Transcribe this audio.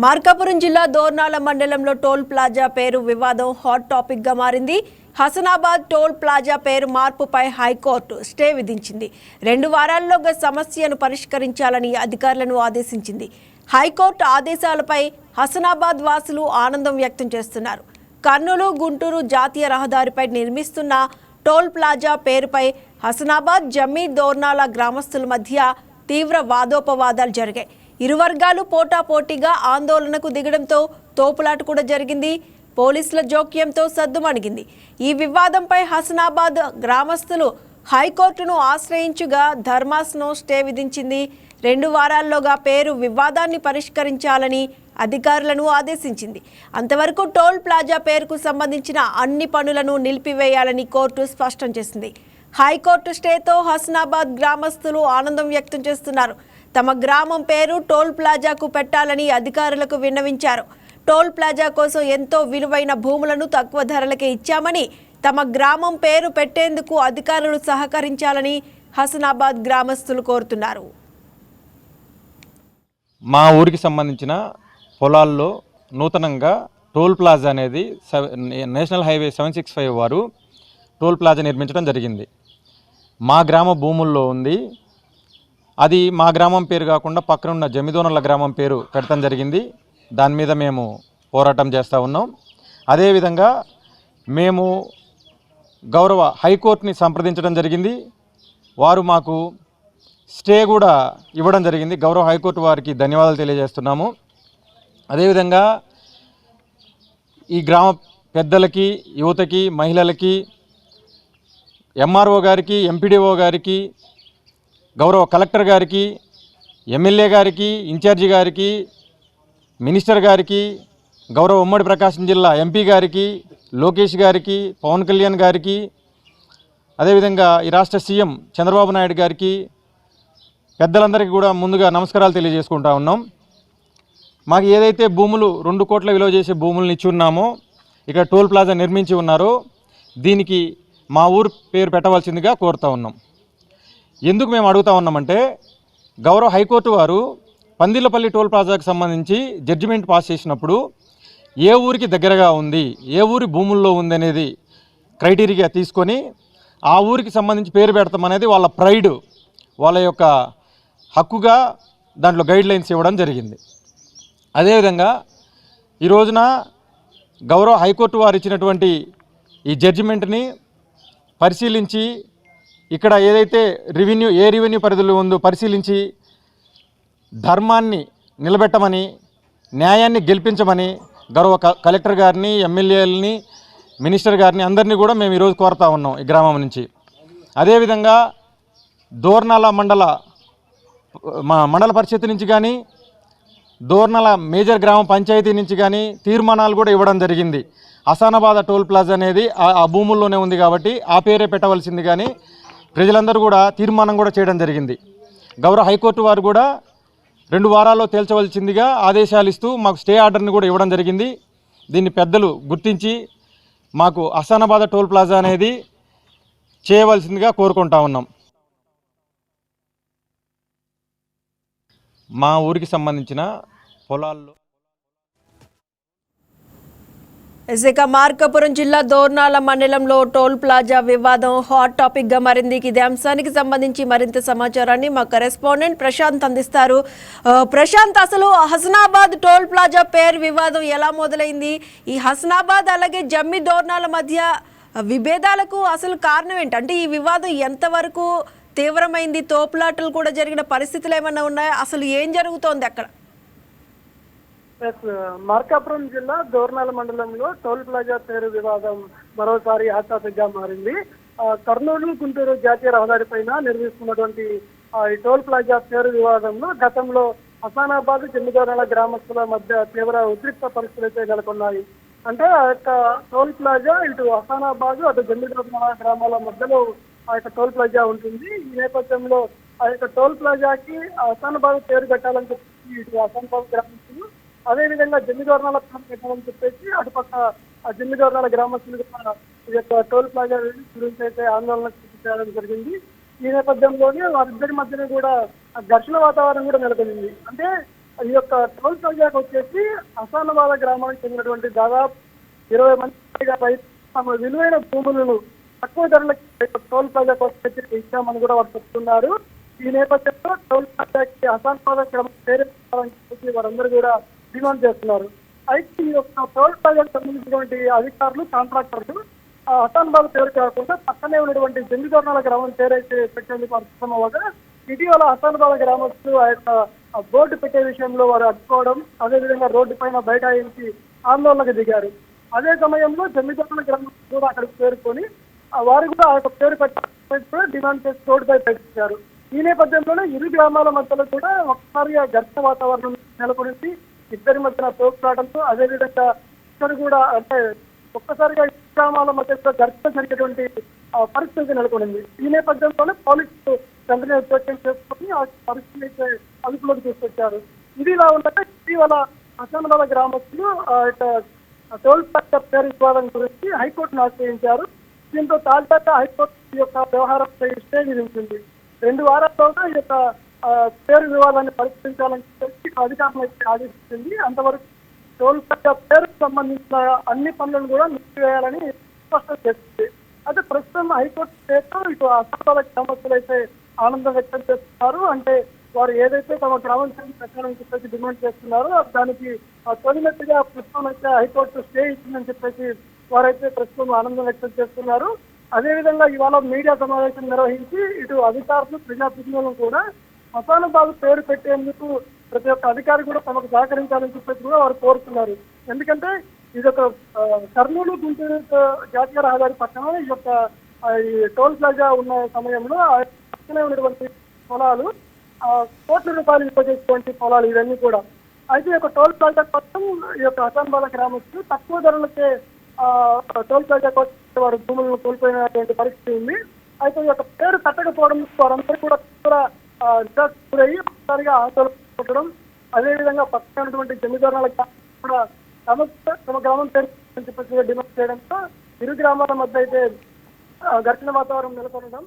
మార్కాపురం జిల్లా దోర్నాల మండలంలో toll plaza పేరు వివాదం హాట్ టాపిక్ గా మారింది. హసనాబాద్ టోల్ ప్లాజా పేరు మార్పుపై హైకోర్టు స్టే విధించింది. 2 వారాల్లోగా సమస్యను పరిష్కరించాలని అధికారులను ఆదేశించింది. హైకోర్టు ఆదేశాలపై హసనాబాద్ వాసులు ఆనందం వ్యక్తం చేస్తున్నారు. కర్నూలు గుంటూరు జాతీయ రహదారిపై నిర్మిస్తున్న టోల్ ప్లాజా పేరుపై హసనాబాద్ జమ్మీ దోర్నాల గ్రామస్తుల మధ్య తీవ్ర వాదోపవాదాలు జరిగాయి. ఇరు వర్గాలు పోటాపోటీగా ఆందోళనకు దిగడంతో తోపులాట కూడా జరిగింది. పోలీసుల జోక్యంతో సద్దుమణిగింది. ఈ వివాదంపై హసనాబాద్ గ్రామస్తులు హైకోర్టును ఆశ్రయించగా ధర్మాసనం స్టే విధించింది. 2 వారాల్లోగా పేరు వివాదాన్ని పరిష్కరించాలని అధికారులను ఆదేశించింది. అంతవరకు టోల్ ప్లాజా పేరుకు సంబంధించిన అన్ని పనులను నిలిపివేయాలని కోర్టు స్పష్టం చేసింది. హైకోర్టు స్టేతో హసనాబాద్ గ్రామస్తులు ఆనందం వ్యక్తం చేస్తున్నారు. తమ గ్రామం పేరు టోల్ ప్లాజాకు పెట్టాలని అధికారులకు విన్నవించారు. టోల్ ప్లాజా కోసం ఎంతో విలువైన భూములను తక్కువ ధరలకే ఇచ్చామని, తమ గ్రామం పేరు పెట్టేందుకు అధికారులు సహకరించాలని హసనాబాద్ గ్రామస్తులు కోరుతున్నారు. మా ఊరికి సంబంధించిన పొలాల్లో నూతనంగా టోల్ ప్లాజా అనేది నేషనల్ హైవే 765 వారు టోల్ ప్లాజా నిర్మించడం జరిగింది. మా గ్రామ భూముల్లో ఉంది. అది మా గ్రామం పేరు కాకుండా పక్కనున్న జమిదోనల గ్రామం పేరు పెడతాం జరిగింది. దాని మీద మేము పోరాటం చేస్తూ ఉన్నాం. అదేవిధంగా మేము గౌరవ హైకోర్టుని సంప్రదించడం జరిగింది. వారు మాకు స్టే కూడా ఇవ్వడం జరిగింది. గౌరవ హైకోర్టు వారికి ధన్యవాదాలు తెలియజేస్తున్నాము. అదేవిధంగా ఈ గ్రామ పెద్దలకి, యువతకి, మహిళలకి, ఎంఆర్ఓ గారికి, ఎంపీడీఓ గారికి, గౌరవ కలెక్టర్ గారికి, ఎమ్మెల్యే గారికి, ఇన్ఛార్జి గారికి, మినిస్టర్ గారికి, గౌరవ ఉమ్మడి ప్రకాశం జిల్లా ఎంపీ గారికి, లోకేష్ గారికి, పవన్ కళ్యాణ్ గారికి, అదేవిధంగా ఈ రాష్ట్ర సీఎం చంద్రబాబు నాయుడు గారికి, పెద్దలందరికీ కూడా ముందుగా నమస్కారాలు తెలియజేసుకుంటా ఉన్నాం. మాకు ఏదైతే భూములు 2 కోట్ల విలువ చేసే భూములను ఇచ్చి ఉన్నామో, ఇక్కడ టోల్ ప్లాజా నిర్మించి ఉన్నారో, దీనికి మా ఊరు పేరు పెట్టవలసిందిగా కోరుతూ ఉన్నాం. ఎందుకు మేము అడుగుతా ఉన్నామంటే, గౌరవ హైకోర్టు వారు పందిళ్ళపల్లి టోల్ ప్లాజాకు సంబంధించి జడ్జిమెంట్ పాస్ చేసినప్పుడు ఏ ఊరికి దగ్గరగా ఉంది, ఏ ఊరి భూముల్లో ఉంది అనేది క్రైటీరియా తీసుకొని ఆ ఊరికి సంబంధించి పేరు పెడతామనేది వాళ్ళ ప్రైడ్, వాళ్ళ యొక్క హక్కుగా దాంట్లో గైడ్ లైన్స్ ఇవ్వడం జరిగింది. అదేవిధంగా ఈ రోజున గౌరవ హైకోర్టు వారు ఇచ్చినటువంటి ఈ జడ్జిమెంట్ని పరిశీలించి, ఇక్కడ ఏదైతే రెవెన్యూ పరిధిలో ఉందో పరిశీలించి ధర్మాన్ని నిలబెట్టమని, న్యాయాన్ని గెలిపించమని గౌరవ కలెక్టర్ గారిని, ఎమ్మెల్యేలని, మినిస్టర్ గారిని అందరినీ కూడా మేము ఈరోజు కోరుతా ఉన్నాం ఈ గ్రామం నుంచి. అదేవిధంగా దోర్నాల మండల పరిషత్ నుంచి కానీ, దోర్నాల మేజర్ గ్రామ పంచాయతీ నుంచి కానీ తీర్మానాలు కూడా ఇవ్వడం జరిగింది. హసనాబాద్ టోల్ ప్లాజా అనేది ఆ భూముల్లోనే ఉంది కాబట్టి ఆ పేరే పెట్టవలసింది కానీ ప్రజలందరూ కూడా తీర్మానం కూడా చేయడం జరిగింది. గౌరవ హైకోర్టు వారు కూడా 2 వారాల్లో తేల్చవలసిందిగా ఆదేశాలు ఇస్తూ మాకు స్టే ఆర్డర్ని కూడా ఇవ్వడం జరిగింది. దీన్ని పెద్దలు గుర్తించి మాకు హసనాబాద్ టోల్ ప్లాజా అనేది చేయవలసిందిగా కోరుకుంటా ఉన్నాం. మా ఊరికి సంబంధించిన పొలాల్లో మార్కాపురం జిల్లా దోర్నాల మండలంలో టోల్ ప్లాజా వివాదం హాట్ టాపిక్ గా మారింది. ఇదే అంశానికి సంబంధించి మరింత సమాచారాన్ని మా కరెస్పాండెంట్ ప్రశాంత్ అందిస్తారు. ప్రశాంత్, అసలు హసనాబాద్ టోల్ ప్లాజా పేరు వివాదం ఎలా మొదలైంది? ఈ హసనాబాద్ అలాగే జమ్మి దోర్నాల మధ్య విభేదాలకు అసలు కారణం ఏంటి? అంటే ఈ వివాదం ఎంతవరకు తీవ్రమైంది? తోపులాటలు కూడా జరిగిన పరిస్థితులు ఏమైనా ఉన్నాయా? అసలు ఏం జరుగుతోంది అక్కడ? మార్కాపురం జిల్లా దోర్నాల మండలంలో టోల్ ప్లాజా పేరు వివాదం మరోసారి హాట్ టాపిక్ గా మారింది. కర్నూలు గుంటూరు జాతీయ రహదారి పైన నిర్మిస్తున్నటువంటి ఈ టోల్ ప్లాజా పేరు వివాదంలో గతంలో హసనాబాద్, జమ్మిదోర్నాల గ్రామస్తుల మధ్య తీవ్ర ఉద్రిక్త పరిస్థితులు అయితే నెలకొన్నాయి. అంటే ఆ యొక్క టోల్ ప్లాజా ఇటు హసనాబాద్, అటు జమ్మిదోర్నాల గ్రామాల మధ్యలో ఆ యొక్క టోల్ ప్లాజా ఉంటుంది. ఈ నేపథ్యంలో ఆ యొక్క టోల్ ప్లాజాకి హసనాబాద్ పేరు పెట్టాలని చెప్పి ఇటు హసనాబాద్ గ్రామస్తులు, అదేవిధంగా జమ్మిదోర్నాల పేరు పెట్టాలని చెప్పేసి అటుపక్క ఆ జమ్మిదోర్నాల గ్రామస్తులు ఈ యొక్క టోల్ ప్లాజా గురించి అయితే ఆందోళన చేయడం జరిగింది. ఈ నేపథ్యంలోనే వారిద్దరి మధ్యన కూడా ఘర్షణ వాతావరణం కూడా నెలకొంది. అంటే ఈ యొక్క టోల్ ప్లాజాకు వచ్చేసి హసానాబాద్ గ్రామానికి చెందినటువంటి దాదాపు 20 మంది పైగా రైతులు తమ విలువైన భూములను తక్కువ ధరలకు టోల్ ప్లాజా కోసం ఇచ్చామని కూడా వారు చెప్తున్నారు. ఈ నేపథ్యంలో టోల్ ప్లాజాకి హసానాబాద్ గ్రామం పేరు పెట్టాలని వారందరూ కూడా డిమాండ్ చేస్తున్నారు. అయితే ఈ యొక్క టోల్ ప్లాజాకు సంబంధించినటువంటి అధికారులు, కాంట్రాక్టర్లు హసానాబాద్ పేరు కాకుండా పక్కనే ఉన్నటువంటి జంగిదొర్నాల గ్రామం పేరైతే పెట్టేందుకు అర్థమవగా ఇటీవల హసానాబాద్ గ్రామస్తులు ఆ యొక్క బోర్డు పెట్టే విషయంలో వారు అడ్డుకోవడం, అదేవిధంగా రోడ్డు పైన బైఠాయించి ఆందోళనకు దిగారు. అదే సమయంలో జమ్మిదొర్నాల గ్రామం కూడా అక్కడికి చేరుకొని వారు కూడా ఆ యొక్క పేరు పెట్టాలని కూడా డిమాండ్ చేసి రోడ్డుపై పెట్టించారు. ఈ నేపథ్యంలోనే ఇరు గ్రామాల మధ్యలో కూడా ఒక్కసారిగా ఘర్షణ వాతావరణం నెలకొనింది. ఇద్దరి మధ్యన తోపులాటంతో అదేవిధంగా ఇక్కడ కూడా అంటే ఒక్కసారిగా ఇరు గ్రామాల మధ్య ఘర్షణ జరిగేటువంటి పరిస్థితి నెలకొనింది. ఈ నేపథ్యంలోనే పోలీసులు వెంటనే జోక్యం చేసుకుని ఆ పరిస్థితిని అయితే అదుపులోకి తీసుకొచ్చారు. ఇది ఇలా ఉండగా ఇటీవల హసానాబాద్ గ్రామస్తులు టోల్ ప్లాజా పేరు వివాదం గురించి హైకోర్టును ఆశ్రయించారు. దీంతో తాజాగా హైకోర్టు ఈ యొక్క వ్యవహారంపై స్టే విధించింది. 2 వారాల్లోగా ఈ యొక్క పేరు వివాదాన్ని పరిష్కరించాలని చెప్పి అధికారులు అయితే ఆదేశించింది. అంతవరకు టోల్ ప్లాజా పేరుకు సంబంధించిన అన్ని పనులను కూడా నిలిపివేయాలని స్పష్టం చేస్తుంది. అయితే ప్రస్తుతం హైకోర్టు స్టేతో ఇటు హసానాబాద్ గ్రామస్తులు అయితే ఆనందం వ్యక్తం చేస్తున్నారు. అంటే వారు ఏదైతే తమ గ్రామం పెట్టాలని చెప్పేసి డిమాండ్ చేస్తున్నారో దానికి తొలిమెట్టుగా ప్రస్తుతం అయితే హైకోర్టు స్టే ఇచ్చిందని చెప్పేసి వారైతే ప్రస్తుతం ఆనందం వ్యక్తం చేస్తున్నారు. అదేవిధంగా ఇవాళ మీడియా సమావేశం నిర్వహించి ఇటు అధికారులు, ప్రజాప్రతినిధులను కూడా హసానాబాద్ పేరు పెట్టేందుకు ప్రతి ఒక్క అధికారి కూడా తమకు సహకరించాలని చెప్పేసి కూడా వారు కోరుతున్నారు. ఎందుకంటే ఇది ఒక కర్నూలు గుంటూరు జాతీయ రహదారి పక్కన ఈ యొక్క ఈ టోల్ ప్లాజా ఉన్న సమయంలో పక్కనే ఉన్నటువంటి పొలాలు కోట్ల రూపాయలు విలువచేటువంటి పొలాలు ఇవన్నీ కూడా. అయితే ఈ యొక్క టోల్ ప్లాజా కోసం ఈ యొక్క హసానాబాద్ గ్రామస్తులు తక్కువ ధరలకే టోల్ ప్లాజా కోసం వారు భూములను కోల్పోయినటువంటి పరిస్థితి ఉంది. అయితే ఈ యొక్క పేరు కట్టకపోవడం వారందరూ కూడా గురయ్యి ఒకసారిగా ఆందోళన పెట్టడం, అదేవిధంగా పక్కన ఉన్నటువంటి జమీదారుల కూడా తమ గ్రామం పేరు చెప్పేసి డిమాండ్ చేయడంతో ఇరు గ్రామాల మధ్య అయితే ఘర్షణ వాతావరణం నెలకొనడం